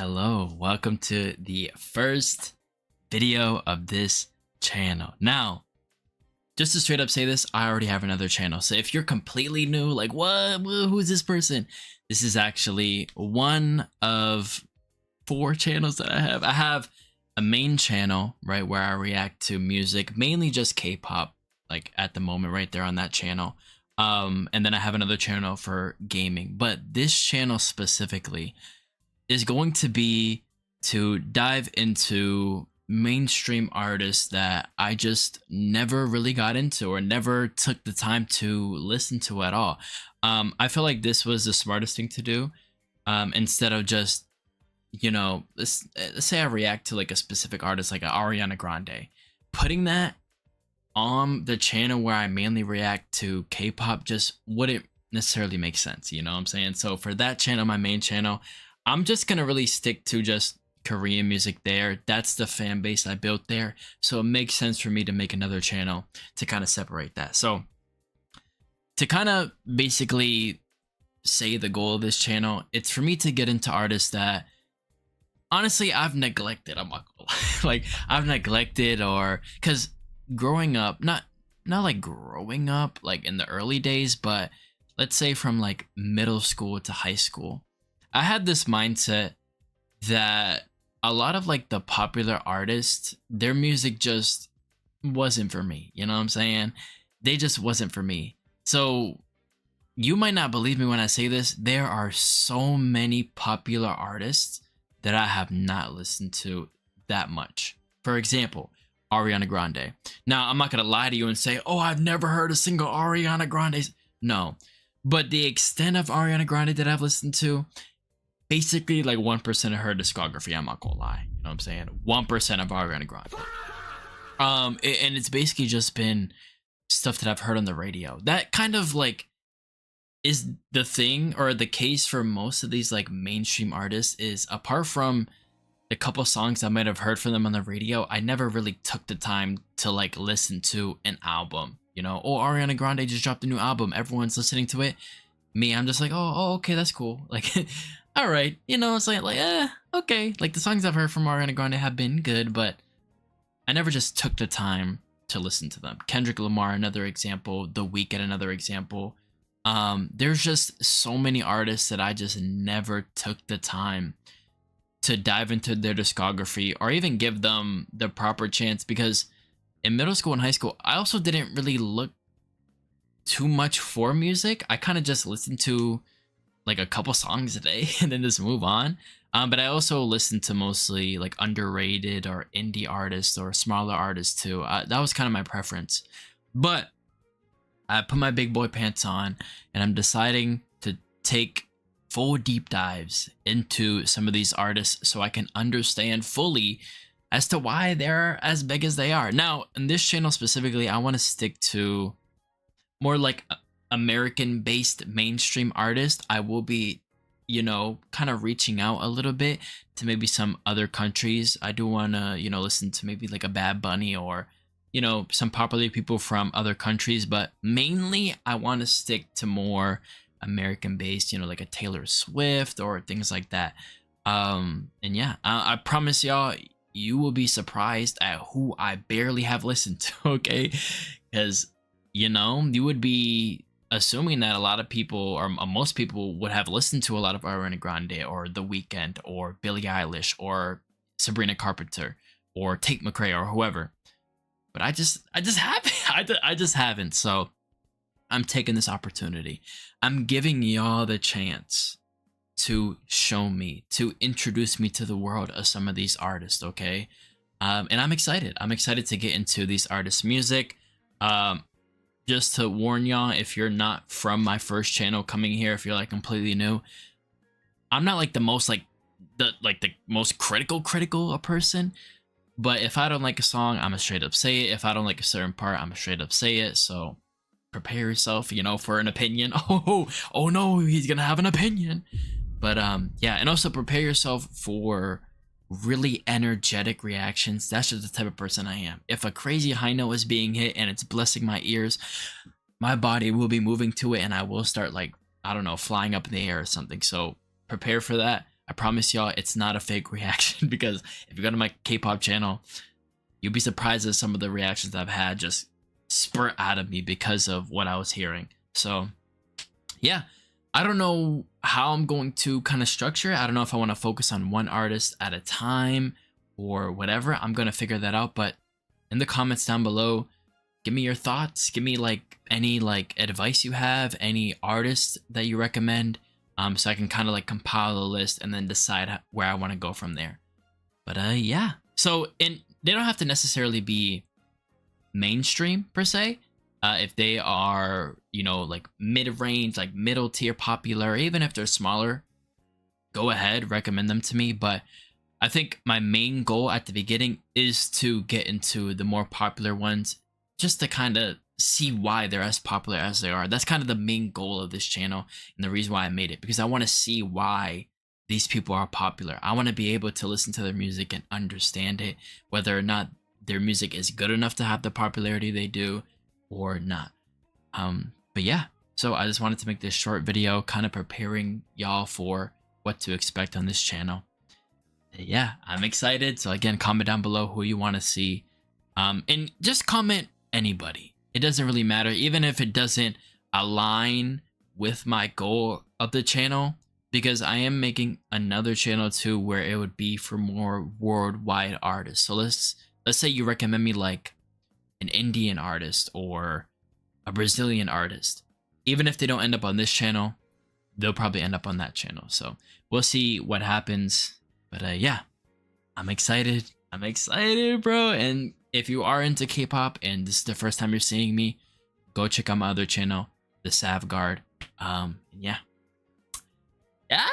Hello, welcome to the first video of this channel. Now, just to straight up say this, I already have another channel. So if you're completely new, like what, who's this person? This is actually one of four channels that I have. I have a main channel, right, where I react to music, mainly just K-pop, like at the moment right there on that channel. And then I have another channel for gaming, but this channel specifically is going to be to dive into mainstream artists that I just never really got into or never took the time to listen to at all. I feel like this was the smartest thing to do. Instead of just, let's say I react to like a specific artist like a Ariana Grande, putting that on the channel where I mainly react to K-pop just wouldn't necessarily make sense. You know what I'm saying? So for that channel, my main channel, I'm just gonna really stick to just Korean music there. That's the fan base I built there. So it makes sense for me to make another channel to kind of separate that. So to kind of basically say the goal of this channel, it's for me to get into artists that honestly I've neglected. I'm not gonna lie. Like I've neglected, or because growing up, not like growing up like in the early days, but let's say from like middle school to high school, I had this mindset that a lot of like the popular artists, their music just wasn't for me. You know what I'm saying? They just wasn't for me. So you might not believe me when I say this. There are so many popular artists that I have not listened to that much. For example, Ariana Grande. Now, I'm not going to lie to you and say, oh, I've never heard a single Ariana Grande. No. But the extent of Ariana Grande that I've listened to, basically like 1% of her discography, I'm not gonna lie. You know what I'm saying? 1% of Ariana Grande. And it's basically just been stuff that I've heard on the radio. That kind of like is the thing or the case for most of these like mainstream artists, is apart from the couple songs I might have heard from them on the radio, I never really took the time to like listen to an album. You know, oh, Ariana Grande just dropped a new album, everyone's listening to it. Me, I'm just like, oh, okay, that's cool. Like, all right, it's like, okay. Like the songs I've heard from Ariana Grande have been good, but I never just took the time to listen to them. Kendrick Lamar, another example. The Weeknd, another example. There's just so many artists that I just never took the time to dive into their discography or even give them the proper chance, because in middle school and high school, I also didn't really look too much for music. I kind of just listened to like a couple songs a day and then just move on. But I also listened to mostly like underrated or indie artists or smaller artists too. That was kind of my preference. But I put my big boy pants on and I'm deciding to take full deep dives into some of these artists so I can understand fully as to why they're as big as they are. Now, in this channel specifically, I want to stick to more like American based mainstream artist. I will be, kind of reaching out a little bit to maybe some other countries. I do want to, listen to maybe like a Bad Bunny or, some popular people from other countries, but mainly I want to stick to more American based, like a Taylor Swift or things like that. And yeah, I promise y'all, you will be surprised at who I barely have listened to, okay? Because you would be assuming that a lot of people or most people would have listened to a lot of Ariana Grande or The Weeknd or Billie Eilish or Sabrina Carpenter or Tate McRae or whoever. But I just haven't. I just haven't. So I'm taking this opportunity. I'm giving y'all the chance to show me, to introduce me to the world of some of these artists, okay? And I'm excited. I'm excited to get into these artists' music. Just to warn y'all, if you're not from my first channel coming here, if you're like completely new, I'm not like the most the most critical a person. But if I don't like a song, I'm gonna straight up say it. If I don't like a certain part, I'm gonna straight up say it. So prepare yourself, for an opinion. Oh no, he's gonna have an opinion. But yeah, and also prepare yourself for really energetic reactions. That's just the type of person I am. If a crazy high note is being hit and it's blessing my ears, my body will be moving to it and I will start like, I don't know, flying up in the air or something. So prepare for that. I promise y'all it's not a fake reaction, because if you go to my K-pop channel, you'll be surprised at some of the reactions I've had just spurt out of me because of what I was hearing. So yeah, I don't know how I'm going to kind of structure it. I don't know if I want to focus on one artist at a time or whatever. I'm going to figure that out. But in the comments down below, give me your thoughts. Give me like any like advice you have, any artists that you recommend, so I can kind of like compile a list and then decide where I want to go from there. But yeah. So they don't have to necessarily be mainstream per se. If they are, you know, like mid-range, like middle tier popular, even if they're smaller, go ahead, recommend them to me. But I think my main goal at the beginning is to get into the more popular ones, just to kind of see why they're as popular as they are. That's kind of the main goal of this channel and the reason why I made it, because I want to see why these people are popular. I want to be able to listen to their music and understand it, whether or not their music is good enough to have the popularity they do or not. But yeah, so I just wanted to make this short video kind of preparing y'all for what to expect on this channel. Yeah, I'm excited. So again, comment down below who you want to see, and just comment anybody. It doesn't really matter, even if it doesn't align with my goal of the channel, because I am making another channel too where it would be for more worldwide artists. So let's say you recommend me like an Indian artist or a Brazilian artist. Even if they don't end up on this channel, they'll probably end up on that channel. So we'll see what happens. But yeah, I'm excited. I'm excited, bro. And if you are into K-pop and this is the first time you're seeing me, go check out my other channel, The Savguard. Yeah. Yeah.